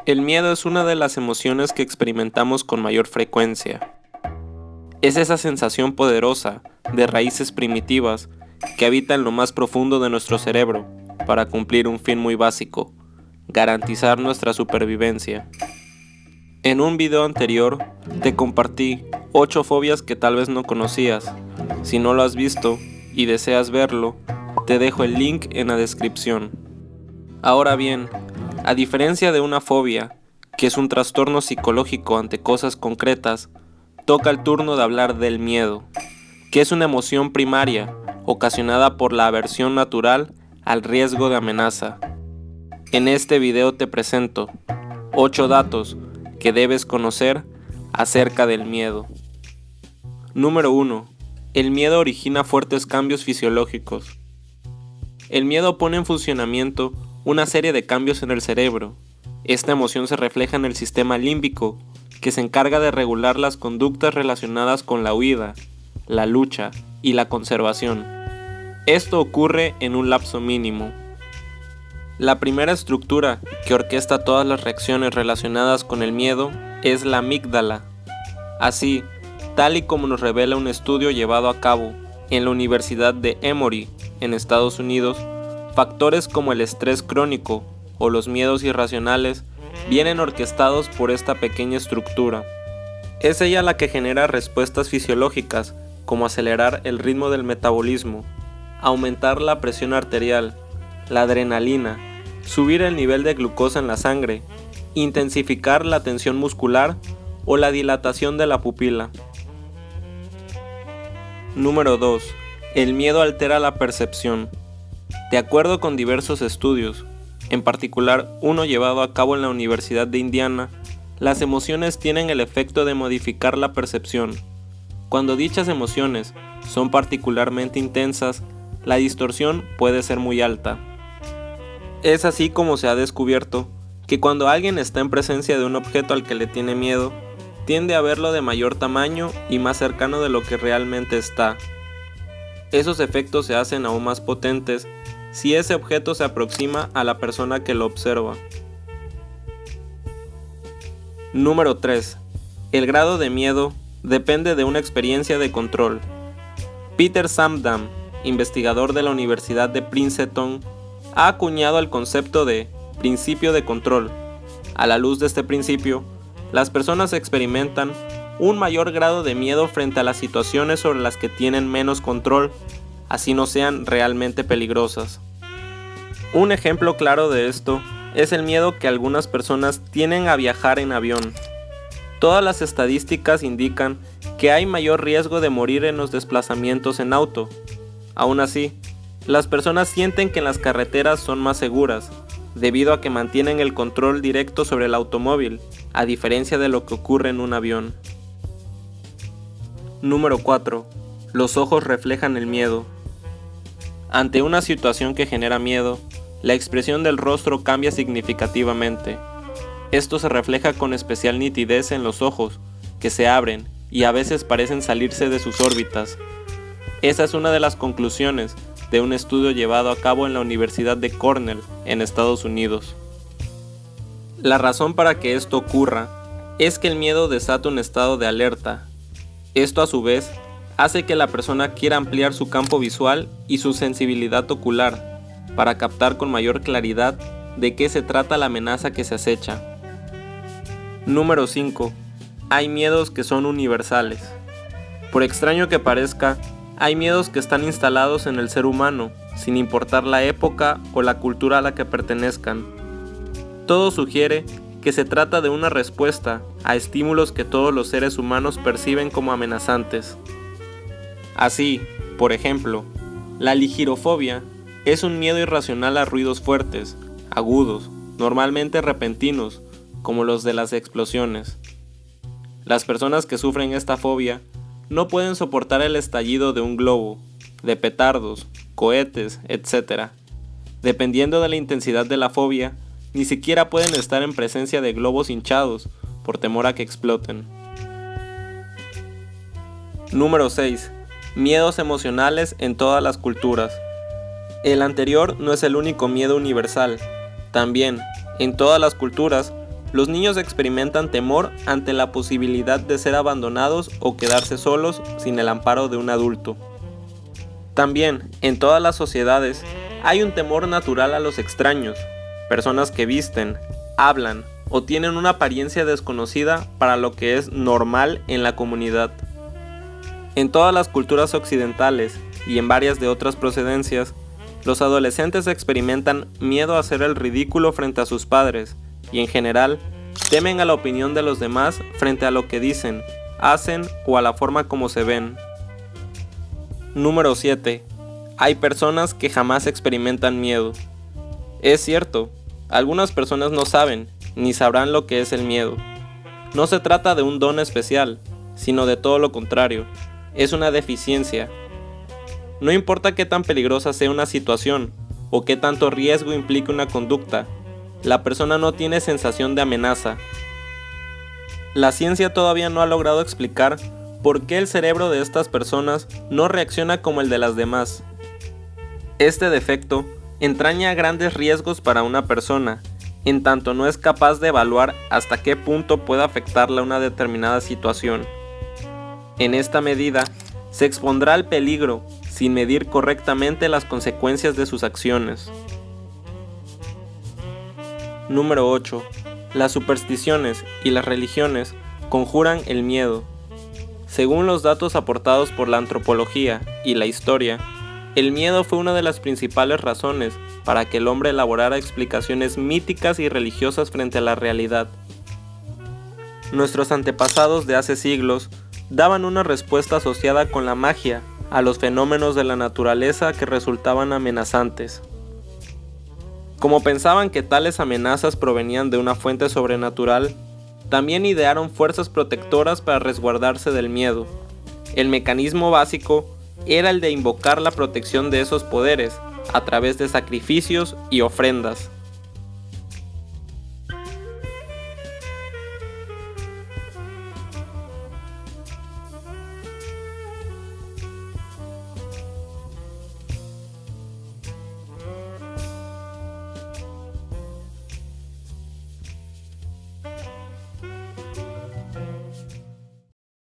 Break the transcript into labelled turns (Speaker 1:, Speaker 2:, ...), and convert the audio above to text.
Speaker 1: El miedo es una de las emociones que experimentamos con mayor frecuencia. Es esa sensación poderosa, de raíces primitivas, que habita en lo más profundo de nuestro cerebro, para cumplir un fin muy básico: garantizar nuestra supervivencia. En un video anterior, te compartí 8 fobias que tal vez no conocías. Si no lo has visto y deseas verlo, te dejo el link en la descripción. Ahora bien, a diferencia de una fobia, que es un trastorno psicológico ante cosas concretas, toca el turno de hablar del miedo, que es una emoción primaria, ocasionada por la aversión natural al riesgo de amenaza. En este video te presento 8 datos que debes conocer acerca del miedo. Número 1. El miedo origina fuertes cambios fisiológicos. El miedo pone en funcionamiento una serie de cambios en el cerebro. Esta emoción se refleja en el sistema límbico, que se encarga de regular las conductas relacionadas con la huida, la lucha y la conservación. Esto ocurre en un lapso mínimo. La primera estructura que orquesta todas las reacciones relacionadas con el miedo es la amígdala. Así, tal y como nos revela un estudio llevado a cabo en la Universidad de Emory, en Estados Unidos, factores como el estrés crónico o los miedos irracionales vienen orquestados por esta pequeña estructura. Es ella la que genera respuestas fisiológicas como acelerar el ritmo del metabolismo, aumentar la presión arterial, la adrenalina, subir el nivel de glucosa en la sangre, intensificar la tensión muscular o la dilatación de la pupila. Número 2. El miedo altera la percepción. De acuerdo con diversos estudios, en particular uno llevado a cabo en la Universidad de Indiana, las emociones tienen el efecto de modificar la percepción. Cuando dichas emociones son particularmente intensas, la distorsión puede ser muy alta. Es así como se ha descubierto que cuando alguien está en presencia de un objeto al que le tiene miedo, tiende a verlo de mayor tamaño y más cercano de lo que realmente está. Esos efectos se hacen aún más potentes si ese objeto se aproxima a la persona que lo observa. Número 3. El grado de miedo depende de una experiencia de control. Peter Samdam, investigador de la Universidad de Princeton, ha acuñado el concepto de principio de control. A la luz de este principio, las personas experimentan un mayor grado de miedo frente a las situaciones sobre las que tienen menos control, así no sean realmente peligrosas. Un ejemplo claro de esto es el miedo que algunas personas tienen a viajar en avión. Todas las estadísticas indican que hay mayor riesgo de morir en los desplazamientos en auto. Aún así, las personas sienten que en las carreteras son más seguras, debido a que mantienen el control directo sobre el automóvil, a diferencia de lo que ocurre en un avión. Número 4. Los ojos reflejan el miedo. Ante una situación que genera miedo, la expresión del rostro cambia significativamente. Esto se refleja con especial nitidez en los ojos, que se abren y a veces parecen salirse de sus órbitas. Esa es una de las conclusiones de un estudio llevado a cabo en la Universidad de Cornell, en Estados Unidos. La razón para que esto ocurra es que el miedo desata un estado de alerta. Esto a su vez hace que la persona quiera ampliar su campo visual y su sensibilidad ocular para captar con mayor claridad de qué se trata la amenaza que se acecha. Número 5. Hay miedos que son universales. Por extraño que parezca, hay miedos que están instalados en el ser humano, sin importar la época o la cultura a la que pertenezcan. Todo sugiere que se trata de una respuesta a estímulos que todos los seres humanos perciben como amenazantes. Así, por ejemplo, la ligirofobia es un miedo irracional a ruidos fuertes, agudos, normalmente repentinos, como los de las explosiones. Las personas que sufren esta fobia no pueden soportar el estallido de un globo, de petardos, cohetes, etc. Dependiendo de la intensidad de la fobia, ni siquiera pueden estar en presencia de globos hinchados por temor a que exploten. Número 6. Miedos emocionales en todas las culturas. El anterior no es el único miedo universal. También, en todas las culturas, Los niños experimentan temor ante la posibilidad de ser abandonados o quedarse solos sin el amparo de un adulto. También, en todas las sociedades, hay un temor natural a los extraños, personas que visten, hablan o tienen una apariencia desconocida para lo que es normal en la comunidad. En todas las culturas occidentales y en varias de otras procedencias, los adolescentes experimentan miedo a hacer el ridículo frente a sus padres y en general temen a la opinión de los demás frente a lo que dicen, hacen o a la forma como se ven. Número 7. Hay personas que jamás experimentan miedo. Es cierto, algunas personas no saben ni sabrán lo que es el miedo. No se trata de un don especial, sino de todo lo contrario, es una deficiencia. No importa qué tan peligrosa sea una situación o qué tanto riesgo implique una conducta, la persona no tiene sensación de amenaza. La ciencia todavía no ha logrado explicar por qué el cerebro de estas personas no reacciona como el de las demás. Este defecto entraña grandes riesgos para una persona, en tanto no es capaz de evaluar hasta qué punto puede afectarla una determinada situación. En esta medida, se expondrá al peligro sin medir correctamente las consecuencias de sus acciones. Número 8. Las supersticiones y las religiones conjuran el miedo. Según los datos aportados por la antropología y la historia, el miedo fue una de las principales razones para que el hombre elaborara explicaciones míticas y religiosas frente a la realidad. Nuestros antepasados de hace siglos daban una respuesta asociada con la magia a los fenómenos de la naturaleza que resultaban amenazantes. Como pensaban que tales amenazas provenían de una fuente sobrenatural, también idearon fuerzas protectoras para resguardarse del miedo. El mecanismo básico era el de invocar la protección de esos poderes a través de sacrificios y ofrendas.